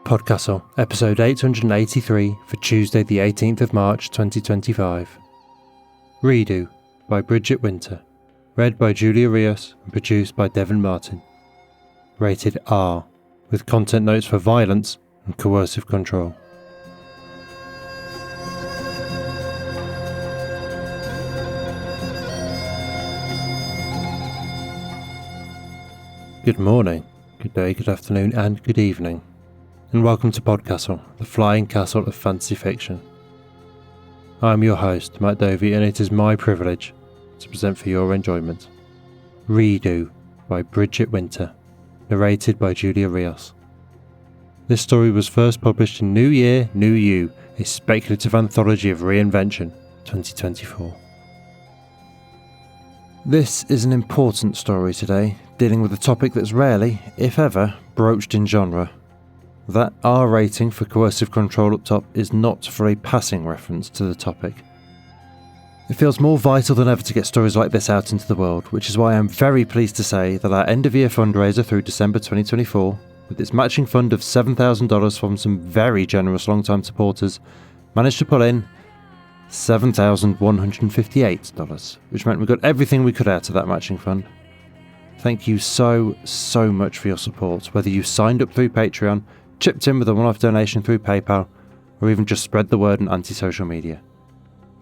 PodCastle, episode 883 for Tuesday the 18th of March 2025. Redo by Bridget Winter, read by Julia Rios and produced by Devin Martin. Rated R, with content notes for violence and coercive control. Good morning, good day, good afternoon and good evening, and welcome to PodCastle, the flying castle of fantasy fiction. I am your host, Matt Dovey, and it is my privilege to present for your enjoyment Redo by Bridget Winter, narrated by Julia Rios. This story was first published in New Year, New You, a speculative anthology of reinvention, 2024. This is an important story today, dealing with a topic that's rarely, if ever, broached in genre. That R rating for coercive control up top is not for a passing reference to the topic. It feels more vital than ever to get stories like this out into the world, which is why I'm very pleased to say that our end-of-year fundraiser through December 2024, with its matching fund of $7,000 from some very generous long-time supporters, managed to pull in $7,158, which meant we got everything we could out of that matching fund. Thank you so much for your support, whether you signed up through Patreon, chipped in with a one-off donation through PayPal, or even just spread the word on anti-social media.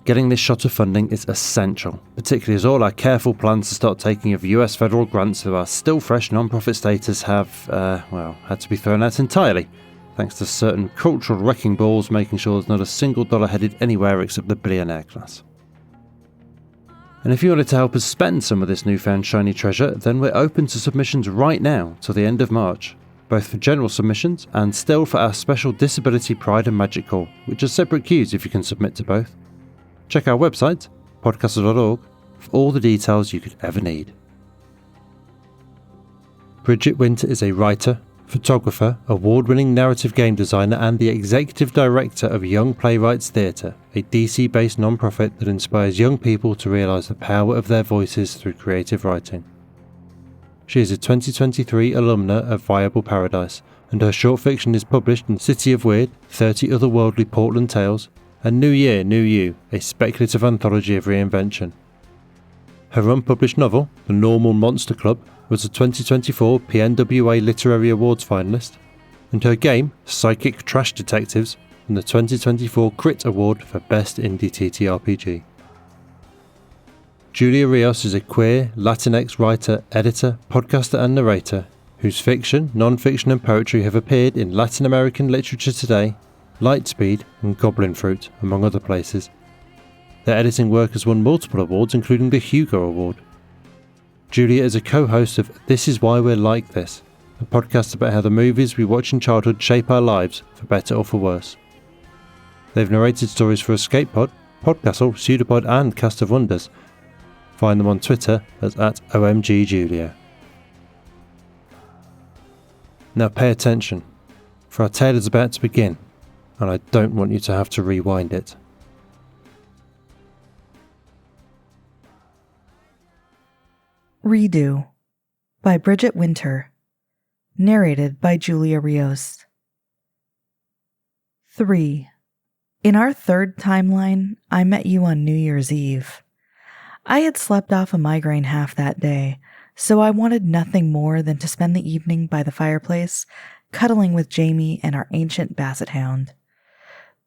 Getting this shot of funding is essential, particularly as all our careful plans to start taking of US federal grants through our still fresh non-profit status have, had to be thrown out entirely, thanks to certain cultural wrecking balls making sure there's not a single dollar headed anywhere except the billionaire class. And if you wanted to help us spend some of this newfound shiny treasure, then we're open to submissions right now till the end of March, both for general submissions and still for our special Disability Pride and Magic Call, which are separate queues if you can submit to both. Check our website, podcastle.org, for all the details you could ever need. Bridget Winter is a writer, photographer, award-winning narrative game designer and the executive director of Young Playwrights Theatre, a DC-based non-profit that inspires young people to realise the power of their voices through creative writing. She is a 2023 alumna of Viable Paradise, and her short fiction is published in City of Weird, 30 Otherworldly Portland Tales, and New Year, New You, a speculative anthology of reinvention. Her unpublished novel, The Normal Monster Club, was a 2024 PNWA Literary Awards finalist, and her game, Psychic Trash Detectives, won the 2024 Crit Award for Best Indie TTRPG. Julia Rios is a queer, Latinx writer, editor, podcaster and narrator, whose fiction, non-fiction and poetry have appeared in Latin American Literature Today, Lightspeed and Goblin Fruit, among other places. Their editing work has won multiple awards, including the Hugo Award. Julia is a co-host of This Is Why We're Like This, a podcast about how the movies we watch in childhood shape our lives, for better or for worse. They've narrated stories for Escape Pod, PodCastle, Pseudopod and Cast of Wonders. Find them on Twitter at OMGJulia. Now pay attention, for our tale is about to begin, and I don't want you to have to rewind it. Redo by Bridget Winter, narrated by Julia Rios. 3. In our third timeline, I met you on New Year's Eve. I had slept off a migraine half that day, so I wanted nothing more than to spend the evening by the fireplace, cuddling with Jamie and our ancient basset hound.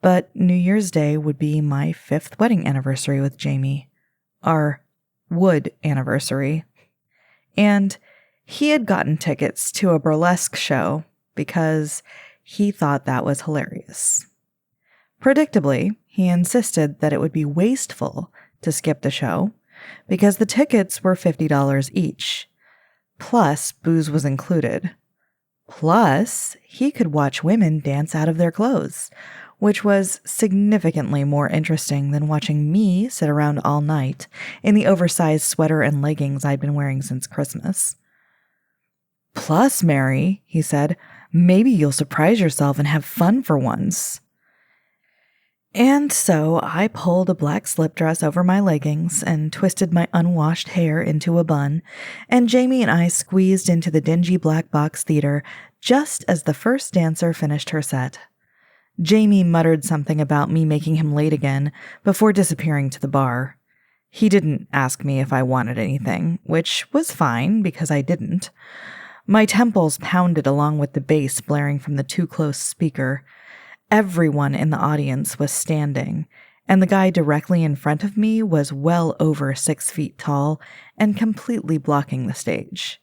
But New Year's Day would be my 5th wedding anniversary with Jamie. Our wood anniversary. And he had gotten tickets to a burlesque show because he thought that was hilarious. Predictably, he insisted that it would be wasteful to skip the show because the tickets were $50 each. Plus, booze was included. Plus, he could watch women dance out of their clothes, which was significantly more interesting than watching me sit around all night in the oversized sweater and leggings I'd been wearing since Christmas. Plus, Mary, he said, maybe you'll surprise yourself and have fun for once. And so I pulled a black slip dress over my leggings and twisted my unwashed hair into a bun, and Jamie and I squeezed into the dingy black box theater just as the first dancer finished her set. Jamie muttered something about me making him late again before disappearing to the bar. He didn't ask me if I wanted anything, which was fine because I didn't. My temples pounded along with the bass blaring from the too close speaker. Everyone in the audience was standing, and the guy directly in front of me was well over 6 feet tall and completely blocking the stage.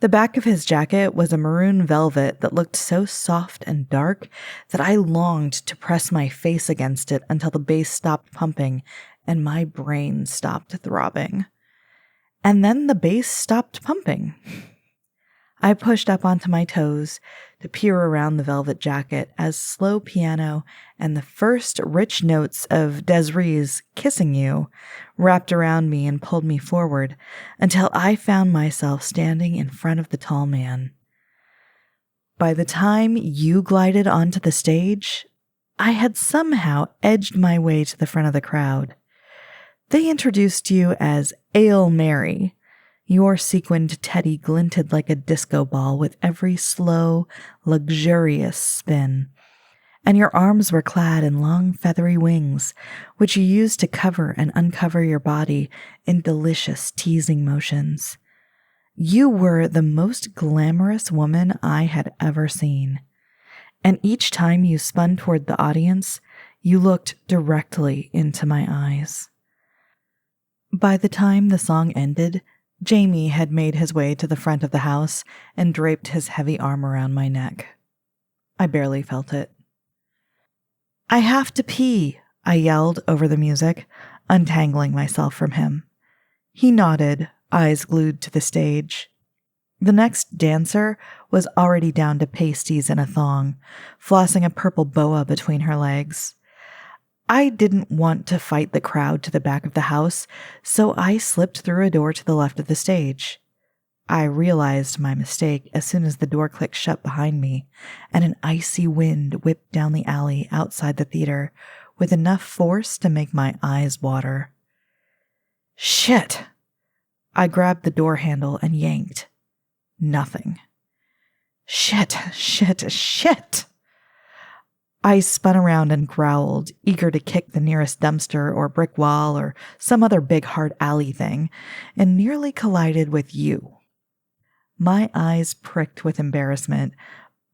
The back of his jacket was a maroon velvet that looked so soft and dark that I longed to press my face against it until the bass stopped pumping and my brain stopped throbbing. And then the bass stopped pumping. I pushed up onto my toes to peer around the velvet jacket as slow piano and the first rich notes of Desiree's Kissing You wrapped around me and pulled me forward until I found myself standing in front of the tall man. By the time you glided onto the stage, I had somehow edged my way to the front of the crowd. They introduced you as Ale Mary. Your sequined teddy glinted like a disco ball with every slow, luxurious spin, and your arms were clad in long feathery wings, which you used to cover and uncover your body in delicious teasing motions. You were the most glamorous woman I had ever seen, and each time you spun toward the audience, you looked directly into my eyes. By the time the song ended, Jamie had made his way to the front of the house and draped his heavy arm around my neck. I barely felt it. "I have to pee," I yelled over the music, untangling myself from him. He nodded, eyes glued to the stage. The next dancer was already down to pasties in a thong, flossing a purple boa between her legs. I didn't want to fight the crowd to the back of the house, so I slipped through a door to the left of the stage. I realized my mistake as soon as the door clicked shut behind me, and an icy wind whipped down the alley outside the theater with enough force to make my eyes water. Shit! I grabbed the door handle and yanked. Nothing. Shit! I spun around and growled, eager to kick the nearest dumpster or brick wall or some other big hard alley thing, and nearly collided with you. My eyes pricked with embarrassment,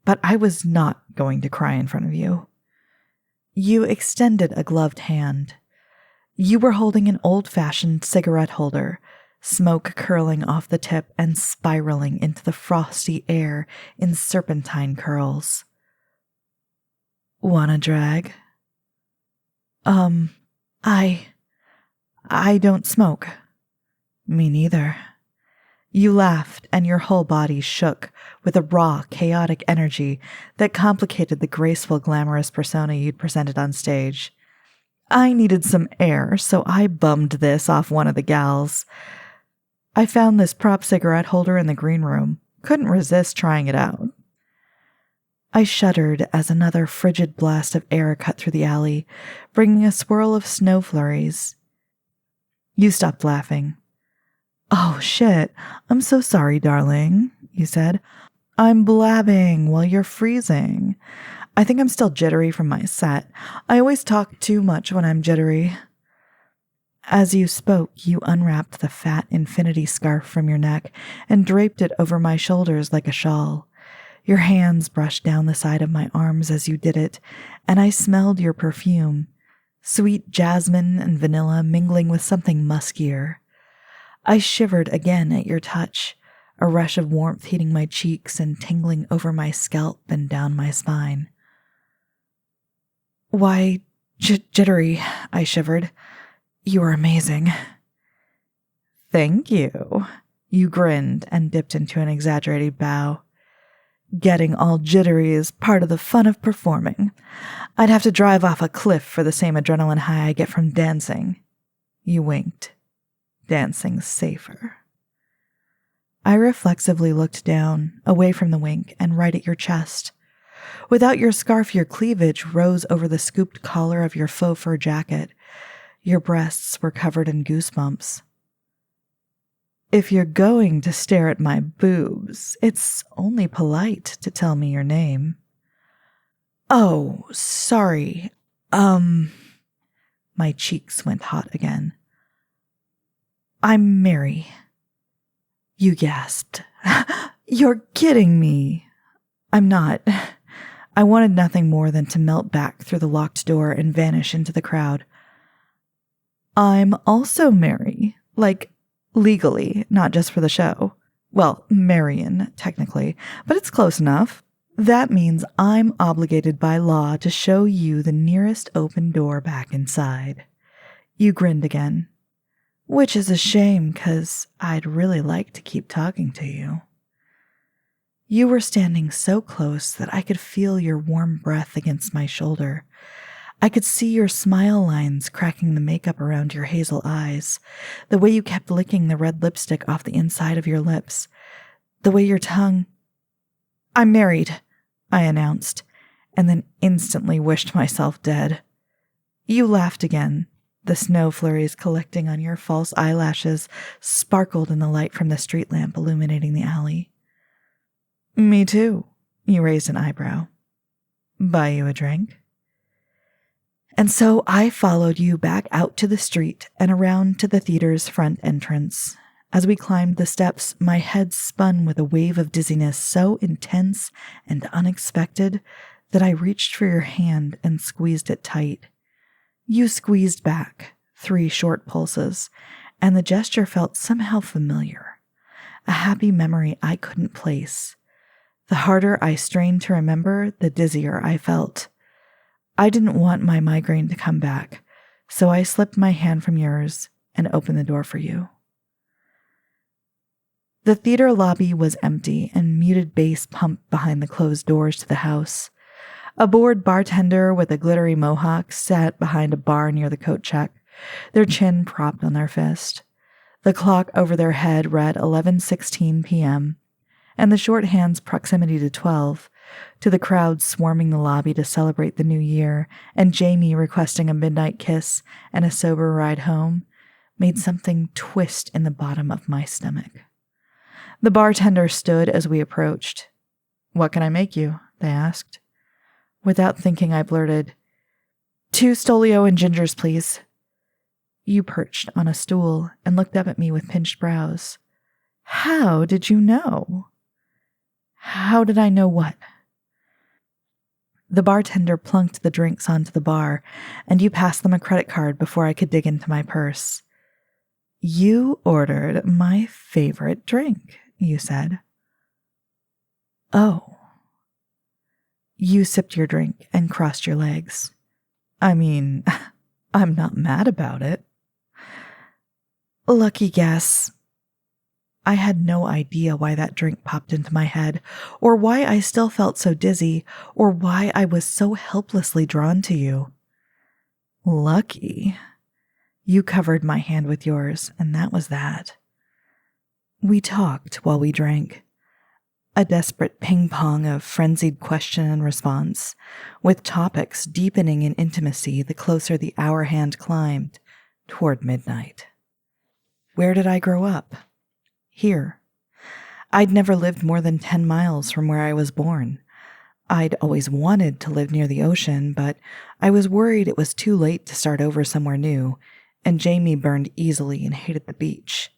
but I was not going to cry in front of you. You extended a gloved hand. You were holding an old-fashioned cigarette holder, smoke curling off the tip and spiraling into the frosty air in serpentine curls. "Wanna drag?" I don't smoke." "Me neither." You laughed, and your whole body shook with a raw, chaotic energy that complicated the graceful, glamorous persona you'd presented on stage. I needed some air, so I bummed this off one of the gals. I found this prop cigarette holder in the green room. Couldn't resist trying it out. I shuddered as another frigid blast of air cut through the alley, bringing a swirl of snow flurries. You stopped laughing. "Oh, shit. I'm so sorry, darling," you said. "I'm blabbing while you're freezing. I think I'm still jittery from my set. I always talk too much when I'm jittery." As you spoke, you unwrapped the fat infinity scarf from your neck and draped it over my shoulders like a shawl. Your hands brushed down the side of my arms as you did it, and I smelled your perfume, sweet jasmine and vanilla mingling with something muskier. I shivered again at your touch, a rush of warmth heating my cheeks and tingling over my scalp and down my spine. "Why, jittery," I shivered. "You are amazing." "Thank you." You grinned and dipped into an exaggerated bow. "Getting all jittery is part of the fun of performing. I'd have to drive off a cliff for the same adrenaline high I get from dancing." You winked. "Dancing's safer." I reflexively looked down, away from the wink, and right at your chest. Without your scarf, your cleavage rose over the scooped collar of your faux fur jacket. Your breasts were covered in goosebumps. If you're going to stare at my boobs, it's only polite to tell me your name. Oh, sorry. My cheeks went hot again. I'm Mary. You gasped. You're kidding me. I'm not. I wanted nothing more than to melt back through the locked door and vanish into the crowd. I'm also Mary, like legally, not just for the show. Well, Marian, technically, but it's close enough. That means I'm obligated by law to show you the nearest open door back inside. You grinned again, which is a shame because I'd really like to keep talking to you. You were standing so close that I could feel your warm breath against my shoulder. I could see your smile lines cracking the makeup around your hazel eyes, the way you kept licking the red lipstick off the inside of your lips, the way your tongue... I'm married, I announced, and then instantly wished myself dead. You laughed again. The snow flurries collecting on your false eyelashes sparkled in the light from the street lamp illuminating the alley. Me too, you raised an eyebrow. Buy you a drink? And so I followed you back out to the street and around to the theater's front entrance. As we climbed the steps, my head spun with a wave of dizziness so intense and unexpected that I reached for your hand and squeezed it tight. You squeezed back, 3 short pulses, and the gesture felt somehow familiar, a happy memory I couldn't place. The harder I strained to remember, the dizzier I felt. I didn't want my migraine to come back, so I slipped my hand from yours and opened the door for you. The theater lobby was empty and muted bass pumped behind the closed doors to the house. A bored bartender with a glittery mohawk sat behind a bar near the coat check, their chin propped on their fist. The clock over their head read 11:16 p.m., and the shorthand's proximity to 12, to the crowd swarming the lobby to celebrate the new year, and Jamie requesting a midnight kiss and a sober ride home, made something twist in the bottom of my stomach. The bartender stood as we approached. What can I make you? They asked. Without thinking, I blurted, 2 Stolio and gingers, please. You perched on a stool and looked up at me with pinched brows. How did you know? How did I know what? The bartender plunked the drinks onto the bar, and you passed them a credit card before I could dig into my purse. You ordered my favorite drink, you said. Oh. You sipped your drink and crossed your legs. I mean, I'm not mad about it. Lucky guess. I had no idea why that drink popped into my head, or why I still felt so dizzy, or why I was so helplessly drawn to you. Lucky. You covered my hand with yours, and that was that. We talked while we drank. A desperate ping-pong of frenzied question and response, with topics deepening in intimacy the closer the hour hand climbed toward midnight. Where did I grow up? Here. I'd never lived more than 10 miles from where I was born. I'd always wanted to live near the ocean, but I was worried it was too late to start over somewhere new, and Jamie burned easily and hated the beach.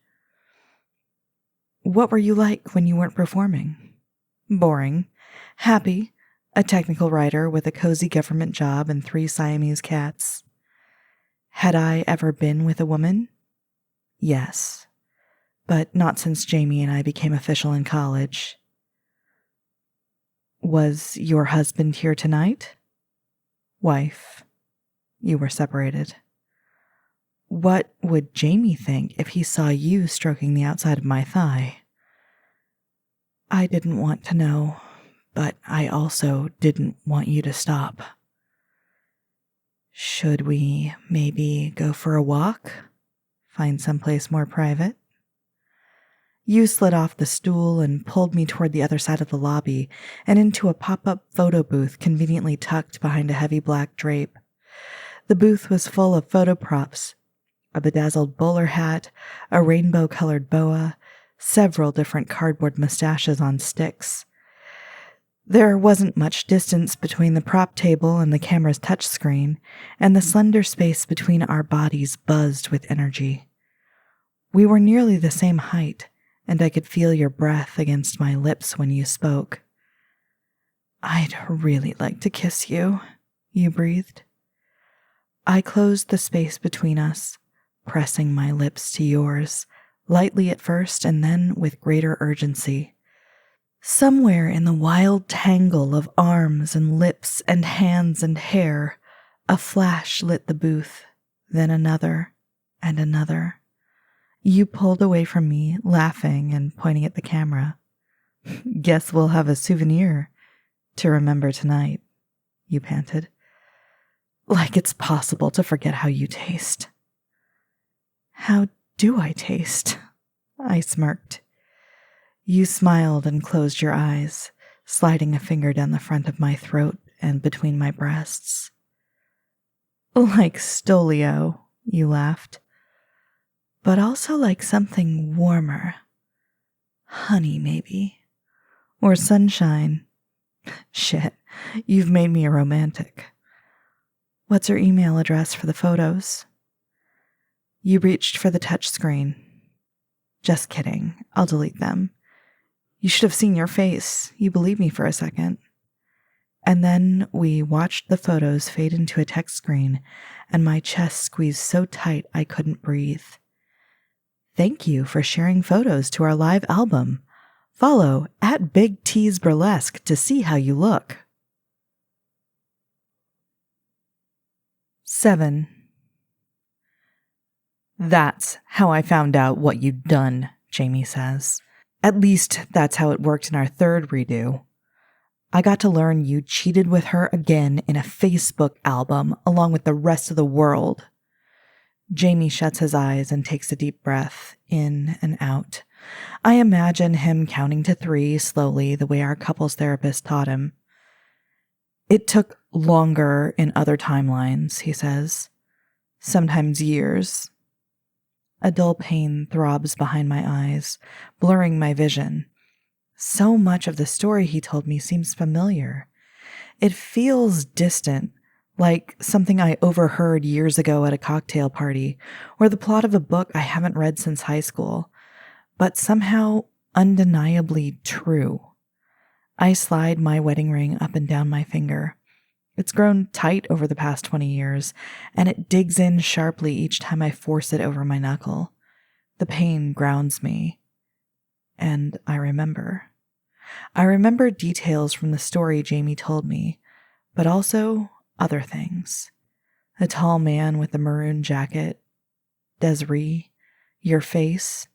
What were you like when you weren't performing? Boring. Happy. A technical writer with a cozy government job and 3 Siamese cats. Had I ever been with a woman? Yes. But not since Jamie and I became official in college. Was your husband here tonight? Wife. You were separated. What would Jamie think if he saw you stroking the outside of my thigh? I didn't want to know, but I also didn't want you to stop. Should we maybe go for a walk? Find someplace more private? You slid off the stool and pulled me toward the other side of the lobby and into a pop-up photo booth conveniently tucked behind a heavy black drape. The booth was full of photo props, a bedazzled bowler hat, a rainbow-colored boa, several different cardboard mustaches on sticks. There wasn't much distance between the prop table and the camera's touchscreen, and the slender space between our bodies buzzed with energy. We were nearly the same height, and I could feel your breath against my lips when you spoke. "I'd really like to kiss you," you breathed. I closed the space between us, pressing my lips to yours, lightly at first and then with greater urgency. Somewhere in the wild tangle of arms and lips and hands and hair, a flash lit the booth, then another and another. You pulled away from me, laughing and pointing at the camera. "Guess we'll have a souvenir to remember tonight," you panted. "Like it's possible to forget how you taste." "How do I taste?" I smirked. You smiled and closed your eyes, sliding a finger down the front of my throat and between my breasts. "Like Stolio," you laughed. "But also like something warmer. Honey, maybe. Or sunshine. Shit, you've made me a romantic. What's your email address for the photos?" You reached for the touchscreen. "Just kidding. I'll delete them. You should have seen your face. You believed me for a second." And then we watched the photos fade into a text screen, and my chest squeezed so tight I couldn't breathe. "Thank you for sharing photos to our live album. Follow @BigTeasBurlesque to see how you look." 7. "That's how I found out what you'd done," Jamie says. "At least that's how it worked in our third redo. I got to learn you cheated with her again in a Facebook album along with the rest of the world." Jamie shuts his eyes and takes a deep breath, in and out. I imagine him counting to 3 slowly the way our couples therapist taught him. "It took longer in other timelines," he says. "Sometimes years." A dull pain throbs behind my eyes, blurring my vision. So much of the story he told me seems familiar. It feels distant, like something I overheard years ago at a cocktail party, or the plot of a book I haven't read since high school, but somehow undeniably true. I slide my wedding ring up and down my finger. It's grown tight over the past 20 years, and it digs in sharply each time I force it over my knuckle. The pain grounds me. And I remember. I remember details from the story Jamie told me, but also other things. A tall man with a maroon jacket. Desiree. Your face.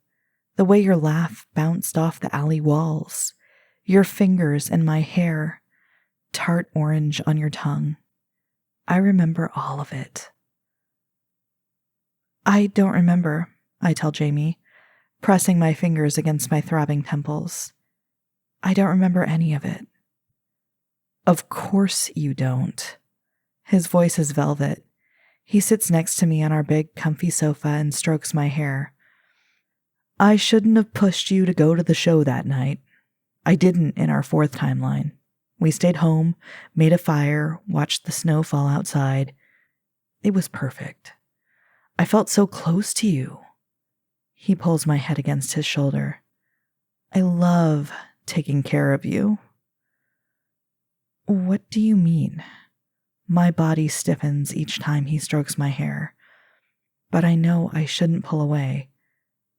The way your laugh bounced off the alley walls. Your fingers in my hair. Tart orange on your tongue. I remember all of it. "I don't remember," I tell Jamie, pressing my fingers against my throbbing temples. "I don't remember any of it." "Of course you don't." His voice is velvet. He sits next to me on our big, comfy sofa and strokes my hair. "I shouldn't have pushed you to go to the show that night. I didn't in our fourth timeline. We stayed home, made a fire, watched the snow fall outside. It was perfect. I felt so close to you." He pulls my head against his shoulder. "I love taking care of you." "What do you mean?" My body stiffens each time he strokes my hair, but I know I shouldn't pull away.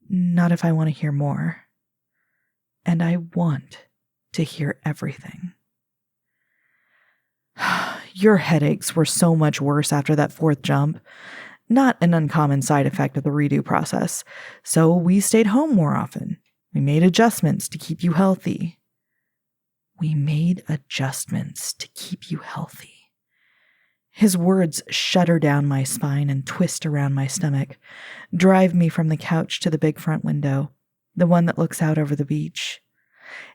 Not if I want to hear more. And I want to hear everything. "Your headaches were so much worse after that fourth jump. Not an uncommon side effect of the redo process. So we stayed home more often. We made adjustments to keep you healthy." "We made adjustments to keep you healthy." His words shudder down my spine and twist around my stomach, drive me from the couch to the big front window, the one that looks out over the beach.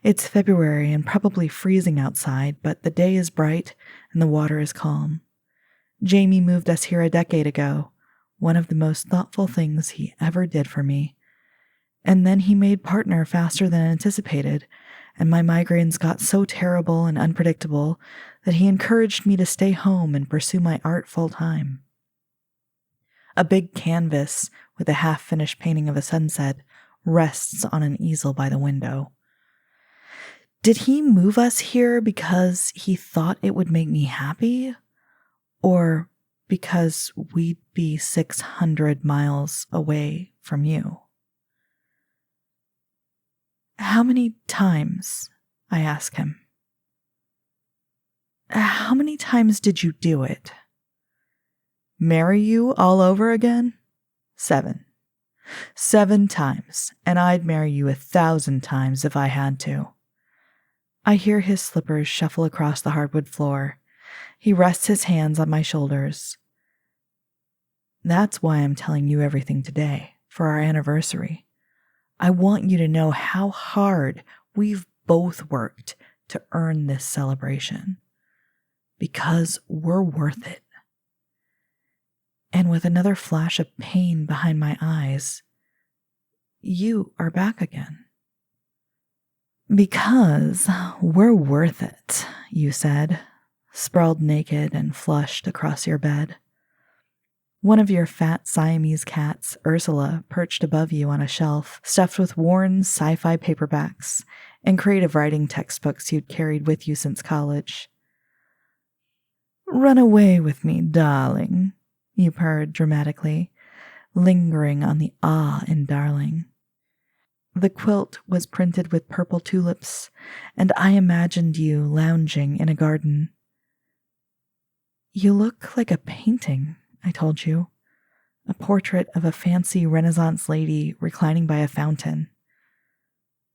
It's February and probably freezing outside, but the day is bright and the water is calm. Jamie moved us here a decade ago, one of the most thoughtful things he ever did for me. And then he made partner faster than anticipated, and my migraines got so terrible and unpredictable that he encouraged me to stay home and pursue my art full time. A big canvas with a half-finished painting of a sunset rests on an easel by the window. Did he move us here because he thought it would make me happy? Or because we'd be 600 miles away from you? How many times? I ask him. How many times did you do it? Marry you all over again? 7. 7 times, and I'd marry you 1,000 times if I had to. I hear his slippers shuffle across the hardwood floor. He rests his hands on my shoulders. That's why I'm telling you everything today, for our anniversary. I want you to know how hard we've both worked to earn this celebration. Because we're worth it. And with another flash of pain behind my eyes, you are back again. Because we're worth it, you said, sprawled naked and flushed across your bed. One of your fat Siamese cats, Ursula, perched above you on a shelf stuffed with worn sci-fi paperbacks and creative writing textbooks you'd carried with you since college. Run away with me, darling, you purred dramatically, lingering on the ah in darling. The quilt was printed with purple tulips, and I imagined you lounging in a garden. You look like a painting, I told you. A portrait of a fancy Renaissance lady reclining by a fountain.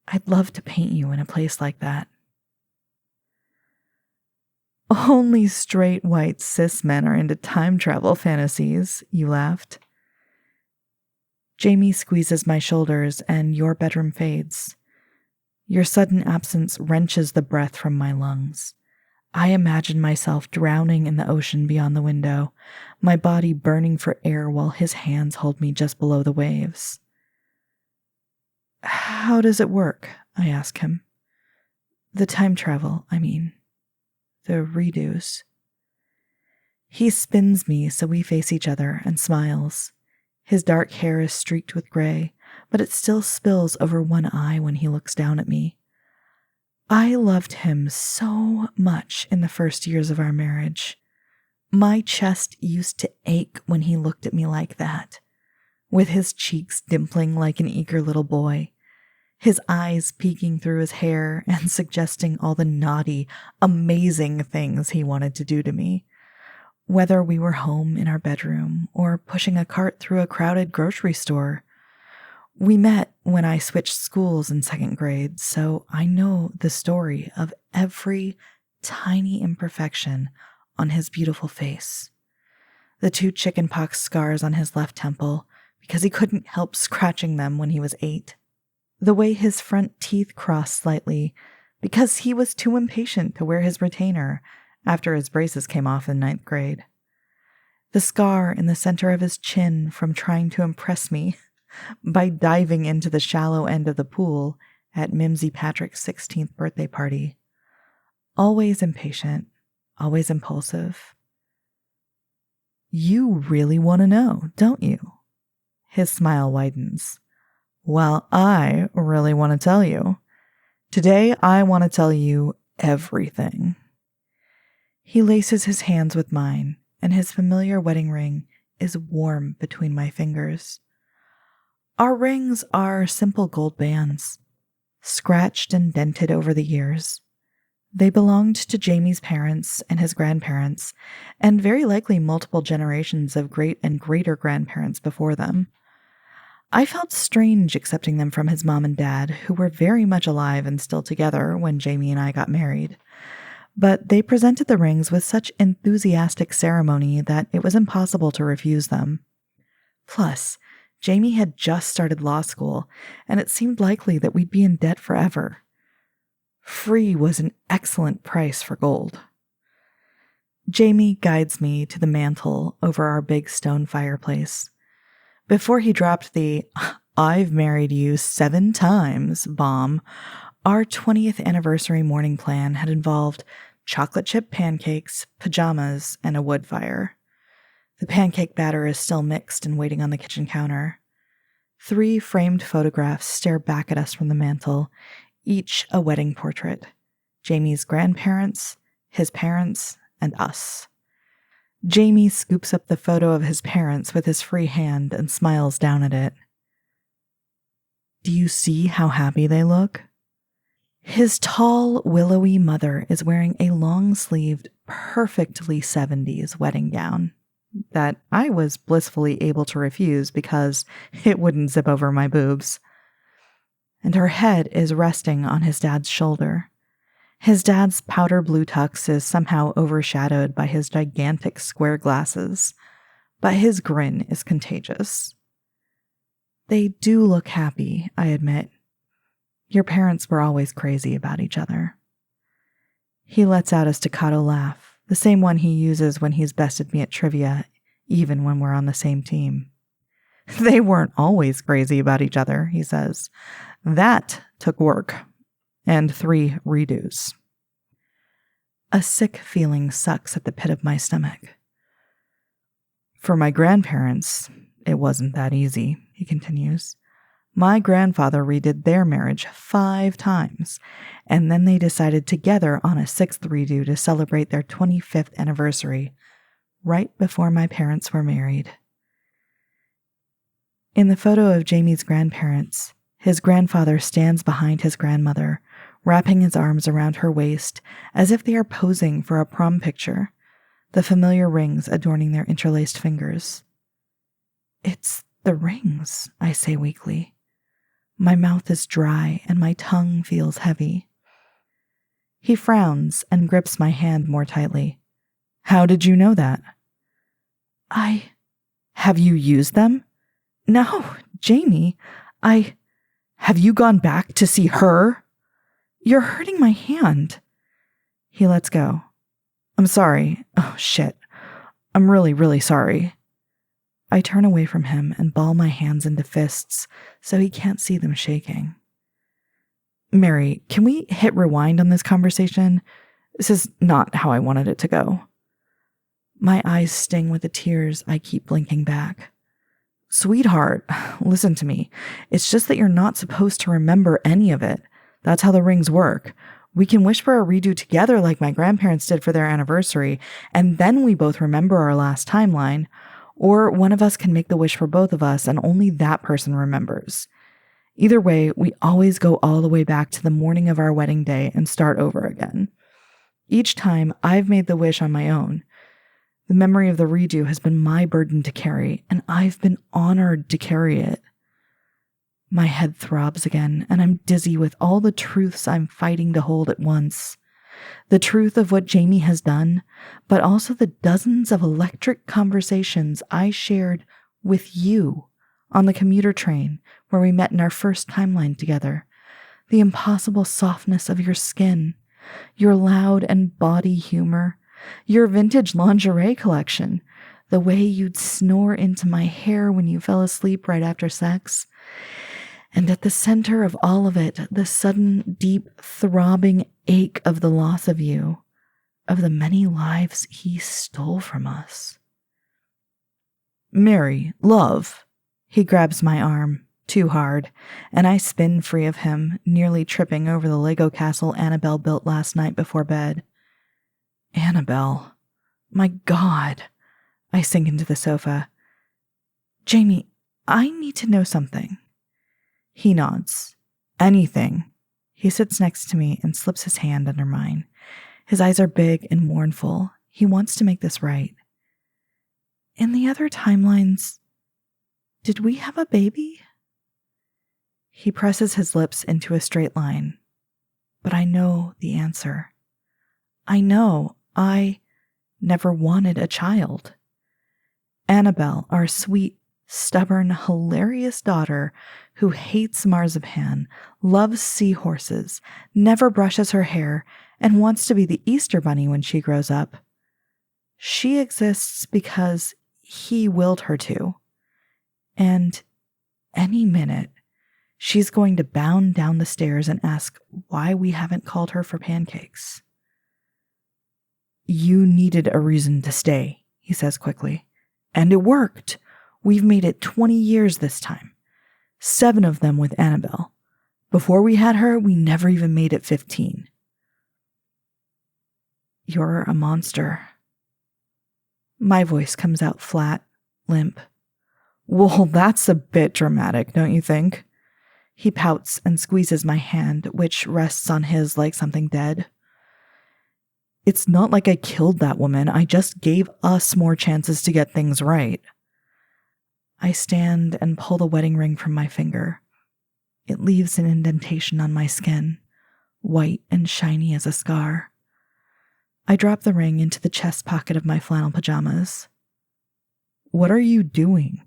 I'd love to paint you in a place like that. Only straight white cis men are into time travel fantasies, you laughed. Jamie squeezes my shoulders and your bedroom fades. Your sudden absence wrenches the breath from my lungs. I imagine myself drowning in the ocean beyond the window, my body burning for air while his hands hold me just below the waves. How does it work? I ask him. The time travel, I mean. The redos. He spins me so we face each other and smiles. His dark hair is streaked with gray, but it still spills over one eye when he looks down at me. I loved him so much in the first years of our marriage. My chest used to ache when he looked at me like that, with his cheeks dimpling like an eager little boy, his eyes peeking through his hair and suggesting all the naughty, amazing things he wanted to do to me. Whether we were home in our bedroom or pushing a cart through a crowded grocery store. We met when I switched schools in 2nd grade, so I know the story of every tiny imperfection on his beautiful face. The 2 chickenpox scars on his left temple because he couldn't help scratching them when he was 8. The way his front teeth crossed slightly because he was too impatient to wear his retainer after his braces came off in 9th grade. The scar in the center of his chin from trying to impress me by diving into the shallow end of the pool at Mimsy Patrick's 16th birthday party. Always impatient, always impulsive. You really want to know, don't you? His smile widens. Well, I really want to tell you. Today, I want to tell you everything. He laces his hands with mine, and his familiar wedding ring is warm between my fingers. Our rings are simple gold bands, scratched and dented over the years. They belonged to Jamie's parents and his grandparents, and very likely multiple generations of great and greater grandparents before them. I felt strange accepting them from his mom and dad, who were very much alive and still together when Jamie and I got married. But they presented the rings with such enthusiastic ceremony that it was impossible to refuse them. Plus, Jamie had just started law school, and it seemed likely that we'd be in debt forever. Free was an excellent price for gold. Jamie guides me to the mantel over our big stone fireplace. Before he dropped the I've married you 7 times, bomb. Our 20th anniversary morning plan had involved chocolate chip pancakes, pajamas, and a wood fire. The pancake batter is still mixed and waiting on the kitchen counter. 3 framed photographs stare back at us from the mantel, each a wedding portrait. Jamie's grandparents, his parents, and us. Jamie scoops up the photo of his parents with his free hand and smiles down at it. Do you see how happy they look? His tall, willowy mother is wearing a long-sleeved, perfectly 70s wedding gown that I was blissfully able to refuse because it wouldn't zip over my boobs. And her head is resting on his dad's shoulder. His dad's powder blue tux is somehow overshadowed by his gigantic square glasses, but his grin is contagious. They do look happy, I admit. Your parents were always crazy about each other. He lets out a staccato laugh, the same one he uses when he's bested me at trivia, even when we're on the same team. They weren't always crazy about each other, he says. That took work. And 3 redos. A sick feeling sucks at the pit of my stomach. For my grandparents, it wasn't that easy, he continues. My grandfather redid their marriage 5 times, and then they decided together on a 6th redo to celebrate their 25th anniversary, right before my parents were married. In the photo of Jamie's grandparents, his grandfather stands behind his grandmother, wrapping his arms around her waist as if they are posing for a prom picture, the familiar rings adorning their interlaced fingers. It's the rings, I say weakly. My mouth is dry and my tongue feels heavy. He frowns and grips my hand more tightly. How did you know that? Have you used them? No, Jamie, have you gone back to see her? You're hurting my hand. He lets go. I'm sorry. Oh, shit. I'm really, really sorry. I turn away from him and ball my hands into fists so he can't see them shaking. Mary, can we hit rewind on this conversation? This is not how I wanted it to go. My eyes sting with the tears I keep blinking back. Sweetheart, listen to me. It's just that you're not supposed to remember any of it. That's how the rings work. We can wish for a redo together like my grandparents did for their anniversary, and then we both remember our last timeline. Or one of us can make the wish for both of us and only that person remembers. Either way, we always go all the way back to the morning of our wedding day and start over again. Each time, I've made the wish on my own. The memory of the redo has been my burden to carry, and I've been honored to carry it. My head throbs again, and I'm dizzy with all the truths I'm fighting to hold at once. The truth of what Jamie has done, but also the dozens of electric conversations I shared with you on the commuter train where we met in our first timeline together. The impossible softness of your skin, your loud and bawdy humor, your vintage lingerie collection, the way you'd snore into my hair when you fell asleep right after sex. And at the center of all of it, the sudden, deep, throbbing ache of the loss of you, of the many lives he stole from us. Mary, love. He grabs my arm, too hard, and I spin free of him, nearly tripping over the Lego castle Annabelle built last night before bed. Annabelle. My God. I sink into the sofa. Jamie, I need to know something. He nods. Anything. He sits next to me and slips his hand under mine. His eyes are big and mournful. He wants to make this right. In the other timelines, did we have a baby? He presses his lips into a straight line. But I know the answer. I know I never wanted a child. Annabelle, our sweet, stubborn, hilarious daughter who hates marzipan, loves seahorses, never brushes her hair, and wants to be the Easter Bunny when she grows up. She exists because he willed her to. And Any minute, she's going to bound down the stairs and ask why we haven't called her for pancakes. You needed a reason to stay, he says quickly. And it worked. We've made it 20 years this time. 7 of them with Annabelle. Before we had her, we never even made it 15. You're a monster. My voice comes out flat, limp. Well, that's a bit dramatic, don't you think? He pouts and squeezes my hand, which rests on his like something dead. It's not like I killed that woman. I just gave us more chances to get things right. I stand and pull the wedding ring from my finger. It leaves an indentation on my skin, white and shiny as a scar. I drop the ring into the chest pocket of my flannel pajamas. What are you doing?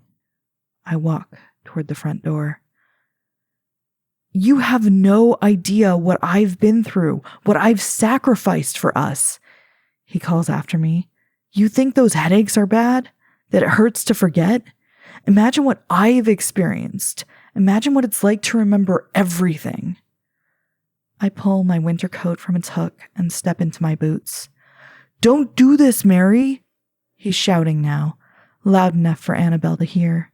I walk toward the front door. You have no idea what I've been through, what I've sacrificed for us, he calls after me. You think those headaches are bad? That it hurts to forget? Imagine what I've experienced. Imagine what it's like to remember everything. I pull my winter coat from its hook and step into my boots. Don't do this, Mary, he's shouting now, loud enough for Annabelle to hear.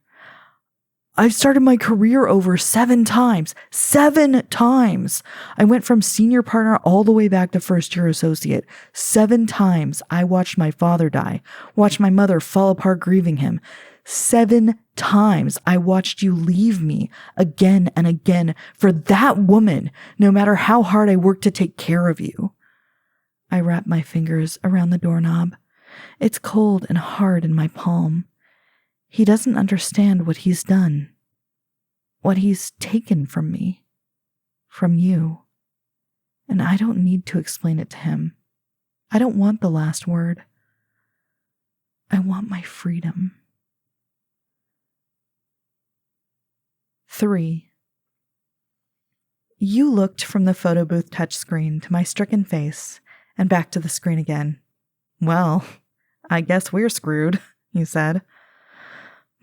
I've started my career over 7 times. 7 times! I went from senior partner all the way back to first-year associate. 7 times I watched my father die, watched my mother fall apart grieving him. 7 times I watched you leave me again and again for that woman, no matter how hard I worked to take care of you. I wrap my fingers around the doorknob. It's cold and hard in my palm. He doesn't understand what he's done, what he's taken from me, from you. And I don't need to explain it to him. I don't want the last word. I want my freedom. 3. You looked from the photo booth touchscreen to my stricken face and back to the screen again. Well, I guess we're screwed, you said.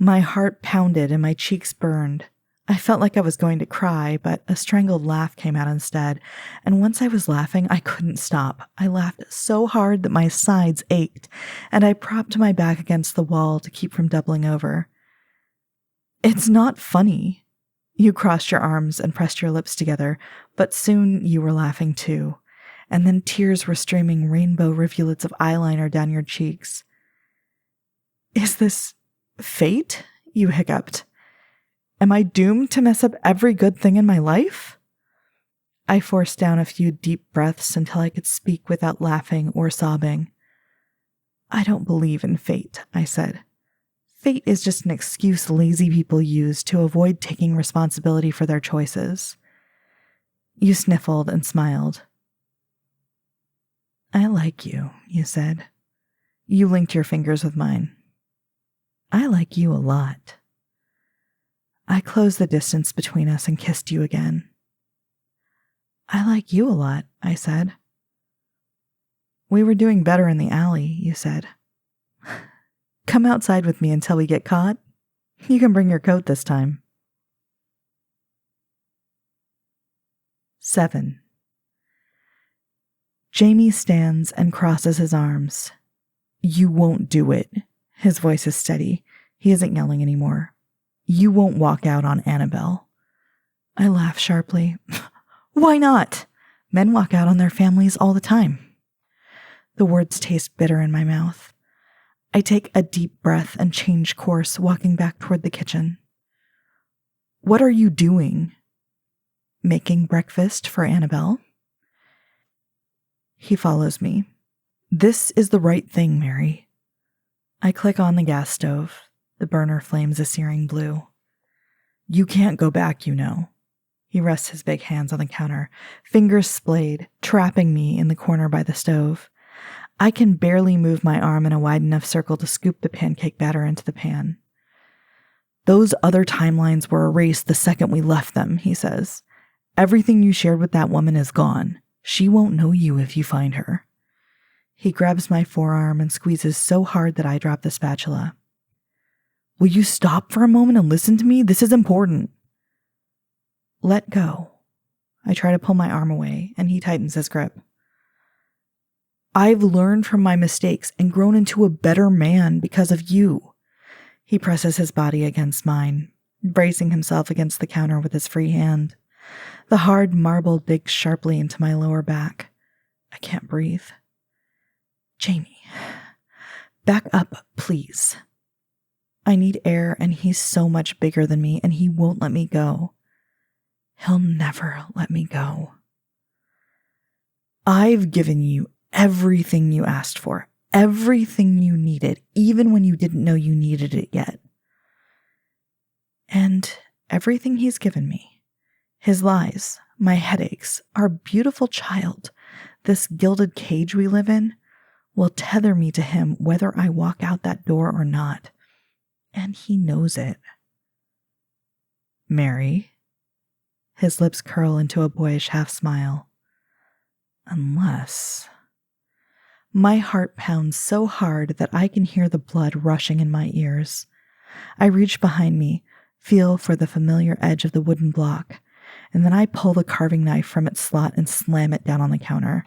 My heart pounded and my cheeks burned. I felt like I was going to cry, but a strangled laugh came out instead, and once I was laughing, I couldn't stop. I laughed so hard that my sides ached, and I propped my back against the wall to keep from doubling over. It's not funny. You crossed your arms and pressed your lips together, but soon you were laughing too, and then tears were streaming rainbow rivulets of eyeliner down your cheeks. Is this fate? You hiccuped. Am I doomed to mess up every good thing in my life? I forced down a few deep breaths until I could speak without laughing or sobbing. I don't believe in fate, I said. Fate is just an excuse lazy people use to avoid taking responsibility for their choices. You sniffled and smiled. I like you, you said. You linked your fingers with mine. I like you a lot. I closed the distance between us and kissed you again. I like you a lot, I said. We were doing better in the alley, you said. Come outside with me until we get caught. You can bring your coat this time. 7. Jamie stands and crosses his arms. You won't do it. His voice is steady. He isn't yelling anymore. You won't walk out on Annabelle. I laugh sharply. Why not? Men walk out on their families all the time. The words taste bitter in my mouth. I take a deep breath and change course, walking back toward the kitchen. What are you doing? Making breakfast for Annabelle? He follows me. This is the right thing, Mary. I click on the gas stove. The burner flames a searing blue. You can't go back, you know. He rests his big hands on the counter, fingers splayed, trapping me in the corner by the stove. I can barely move my arm in a wide enough circle to scoop the pancake batter into the pan. Those other timelines were erased the second we left them, he says. Everything you shared with that woman is gone. She won't know you if you find her. He grabs my forearm and squeezes so hard that I drop the spatula. Will you stop for a moment and listen to me? This is important. Let go. I try to pull my arm away, and he tightens his grip. I've learned from my mistakes and grown into a better man because of you. He presses his body against mine, bracing himself against the counter with his free hand. The hard marble digs sharply into my lower back. I can't breathe. Jamie, back up, please. I need air, and he's so much bigger than me, and he won't let me go. He'll never let me go. I've given you everything you asked for, everything you needed, even when you didn't know you needed it yet. And everything he's given me, his lies, my headaches, our beautiful child, this gilded cage we live in, will tether me to him whether I walk out that door or not. And he knows it. Mary. His lips curl into a boyish half-smile. Unless... My heart pounds so hard that I can hear the blood rushing in my ears. I reach behind me, feel for the familiar edge of the wooden block, and then I pull the carving knife from its slot and slam it down on the counter.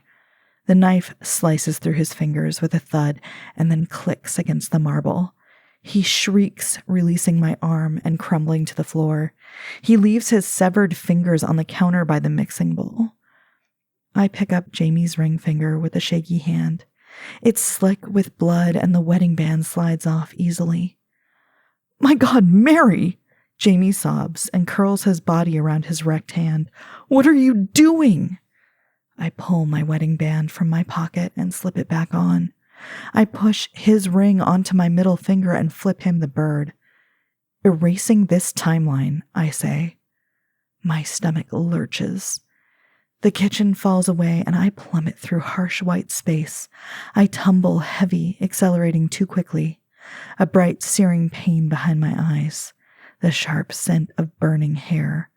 The knife slices through his fingers with a thud and then clicks against the marble. He shrieks, releasing my arm and crumbling to the floor. He leaves his severed fingers on the counter by the mixing bowl. I pick up Jamie's ring finger with a shaky hand. It's slick with blood and the wedding band slides off easily. My God, Mary! Jamie sobs and curls his body around his wrecked hand. What are you doing? I pull my wedding band from my pocket and slip it back on. I push his ring onto my middle finger and flip him the bird. Erasing this timeline, I say. My stomach lurches. The kitchen falls away and I plummet through harsh white space. I tumble heavy, accelerating too quickly. A bright, searing pain behind my eyes. The sharp scent of burning hair.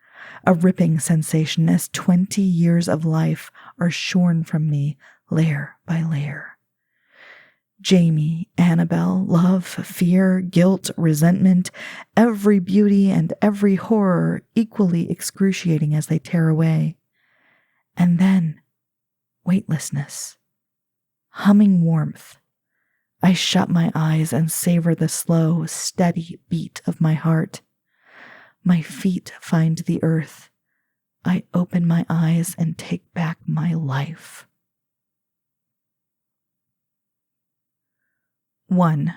A ripping sensation as 20 years of life are shorn from me, layer by layer. Jamie, Annabelle, love, fear, guilt, resentment, every beauty and every horror equally excruciating as they tear away. And then, weightlessness, humming warmth. I shut my eyes and savor the slow, steady beat of my heart. My feet find the earth. I open my eyes and take back my life. 1.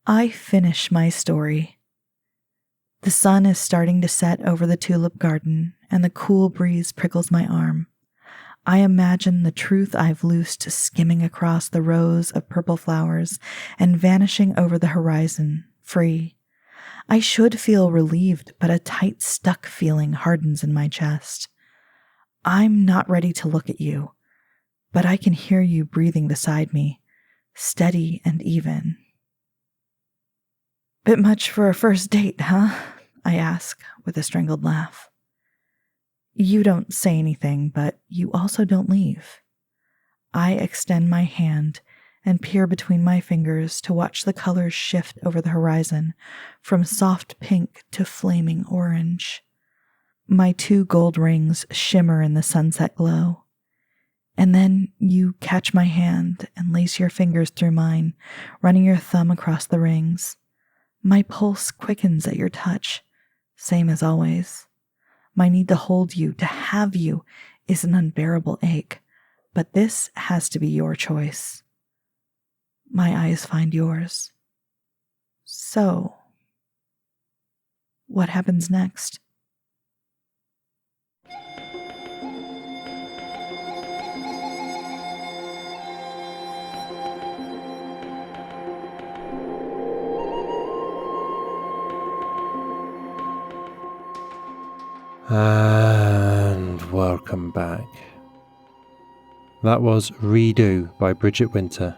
I finish my story. The sun is starting to set over the tulip garden, and the cool breeze prickles my arm. I imagine the truth I've loosed skimming across the rows of purple flowers and vanishing over the horizon, free. I should feel relieved, but a tight, stuck feeling hardens in my chest. I'm not ready to look at you, but I can hear you breathing beside me, steady and even. Bit much for a first date, huh? I ask with a strangled laugh. You don't say anything, but you also don't leave. I extend my hand and peer between my fingers to watch the colors shift over the horizon, from soft pink to flaming orange. My 2 gold rings shimmer in the sunset glow. And then you catch my hand and lace your fingers through mine, running your thumb across the rings. My pulse quickens at your touch, same as always. My need to hold you, to have you, is an unbearable ache, but this has to be your choice. My eyes find yours. So, what happens next? And welcome back. That was Redo by Bridget Winter.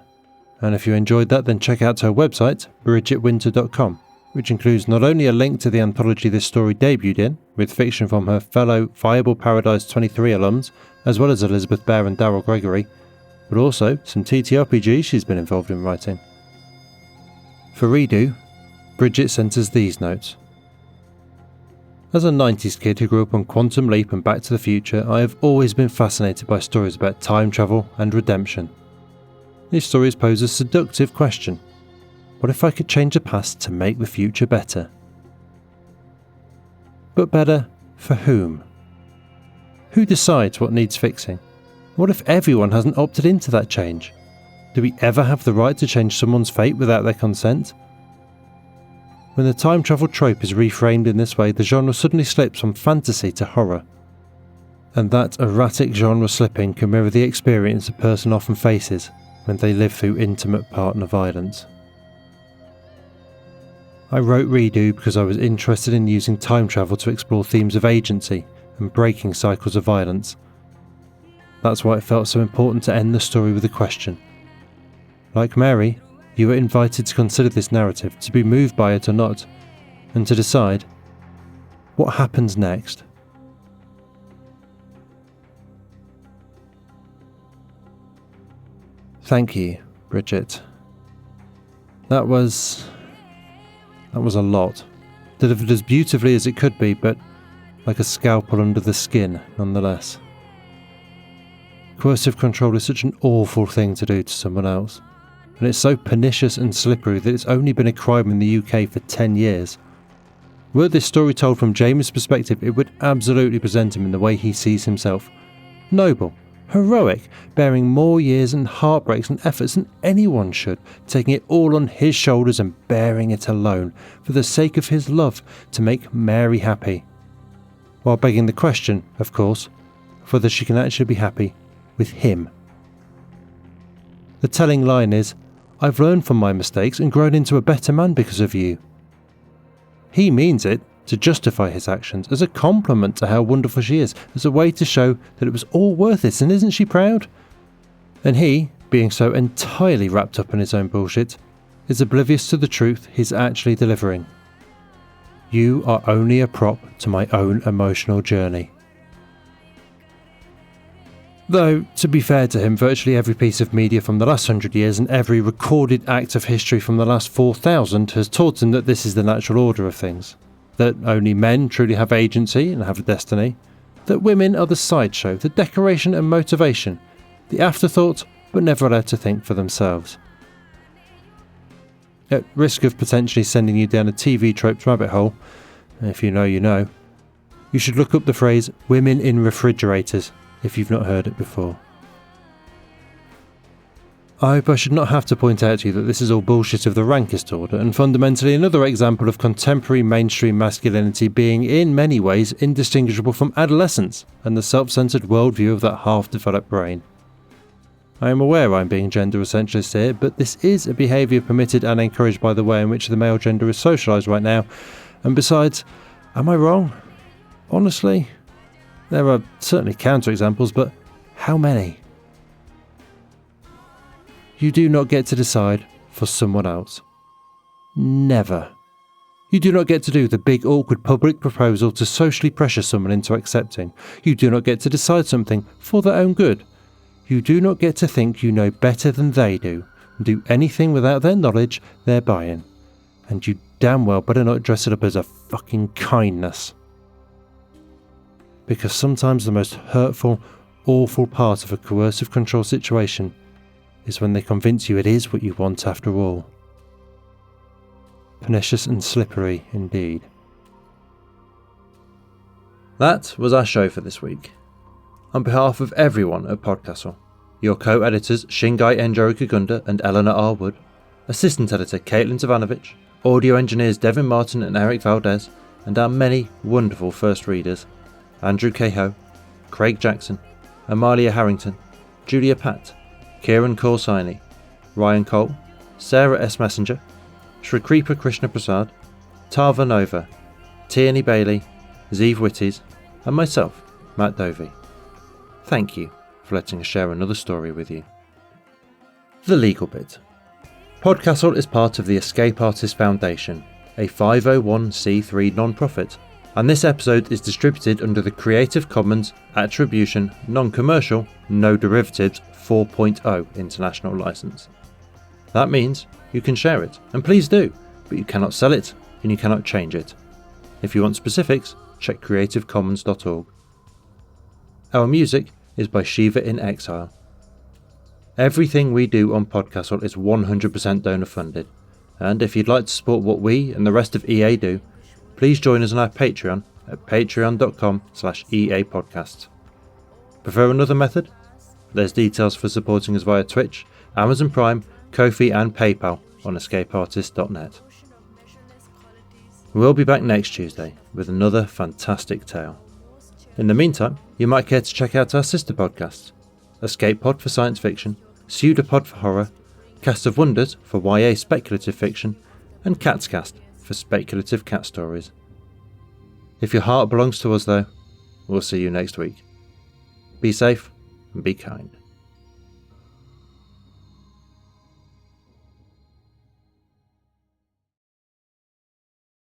And if you enjoyed that, then check out her website, bridgetwinter.com, which includes not only a link to the anthology this story debuted in, with fiction from her fellow Viable Paradise 23 alums, as well as Elizabeth Bear and Daryl Gregory, but also some TTRPGs she's been involved in writing. For redo, Bridget sent us these notes. As a 90s kid who grew up on Quantum Leap and Back to the Future, I have always been fascinated by stories about time travel and redemption. These stories pose a seductive question. What if I could change the past to make the future better? But better for whom? Who decides what needs fixing? What if everyone hasn't opted into that change? Do we ever have the right to change someone's fate without their consent? When the time travel trope is reframed in this way, the genre suddenly slips from fantasy to horror. And that erratic genre slipping can mirror the experience a person often faces when they live through intimate partner violence. I wrote Redo because I was interested in using time travel to explore themes of agency and breaking cycles of violence. That's why it felt so important to end the story with a question. Like Mary, you were invited to consider this narrative, to be moved by it or not, and to decide what happens next. Thank you, Bridget. That was a lot. Delivered as beautifully as it could be, but like a scalpel under the skin, nonetheless. Coercive control is such an awful thing to do to someone else, and it's so pernicious and slippery that it's only been a crime in the UK for 10 years. Were this story told from Jamie's perspective, it would absolutely present him in the way he sees himself. Noble, heroic, bearing more years and heartbreaks and efforts than anyone should, taking it all on his shoulders and bearing it alone, for the sake of his love, to make Mary happy. While begging the question, of course, of whether she can actually be happy with him. The telling line is, "I've learned from my mistakes and grown into a better man because of you." He means it to justify his actions, as a compliment to how wonderful she is, as a way to show that it was all worth it, and isn't she proud? And he, being so entirely wrapped up in his own bullshit, is oblivious to the truth he's actually delivering. You are only a prop to my own emotional journey. Though, to be fair to him, virtually every piece of media from the last 100 years and every recorded act of history from the last 4,000 has taught him that this is the natural order of things. That only men truly have agency and have a destiny. That women are the sideshow, the decoration and motivation, the afterthought, but never allowed to think for themselves. At risk of potentially sending you down a TV tropes rabbit hole, if you know you know, you should look up the phrase "women in refrigerators" if you've not heard it before. I hope I should not have to point out to you that this is all bullshit of the rankest order, and fundamentally another example of contemporary mainstream masculinity being in many ways indistinguishable from adolescence and the self-centered worldview of that half-developed brain. I am aware I'm being gender essentialist here, but this is a behaviour permitted and encouraged by the way in which the male gender is socialised right now, and besides, am I wrong? Honestly, there are certainly counterexamples, but how many? You do not get to decide for someone else. Never. You do not get to do the big awkward public proposal to socially pressure someone into accepting. You do not get to decide something for their own good. You do not get to think you know better than they do, and do anything without their knowledge, their buy-in. And you damn well better not dress it up as a fucking kindness. Because sometimes the most hurtful, awful part of a coercive control situation is when they convince you it is what you want after all. Pernicious and slippery indeed. That was our show for this week. On behalf of everyone at PodCastle, your co-editors Shingai Enjoro Kagunda and Eleanor R. Wood, assistant editor Caitlin Tavanovich, audio engineers Devin Martin and Eric Valdez, and our many wonderful first readers, Andrew Cahoe, Craig Jackson, Amalia Harrington, Julia Patt, Kieran Corsaini, Ryan Cole, Sarah S. Messenger, Shrikripa Krishna Prasad, Tava Nova, Tierney Bailey, Zeev Witties, and myself, Matt Dovey. Thank you for letting us share another story with you. The legal bit. PodCastle is part of the Escape Artists Foundation, a 501c3 non-profit, and this episode is distributed under the Creative Commons Attribution Non-Commercial No Derivatives 4.0 international license. That means you can share it, and please do, but you cannot sell it, and you cannot change it. If you want specifics, check creativecommons.org. Our music is by Shiva in Exile. Everything we do on PodCastle is 100% donor funded, and if you'd like to support what we and the rest of EA do, please join us on our Patreon at patreon.com/EApodcast. Prefer another method? There's details for supporting us via Twitch, Amazon Prime, Ko-fi and PayPal on escapeartist.net. We'll be back next Tuesday with another fantastic tale. In the meantime, you might care to check out our sister podcasts, Escape Pod for science fiction, Pseudopod for horror, Cast of Wonders for YA speculative fiction, and Catscast for speculative cat stories. If your heart belongs to us though, we'll see you next week. Be safe and be kind.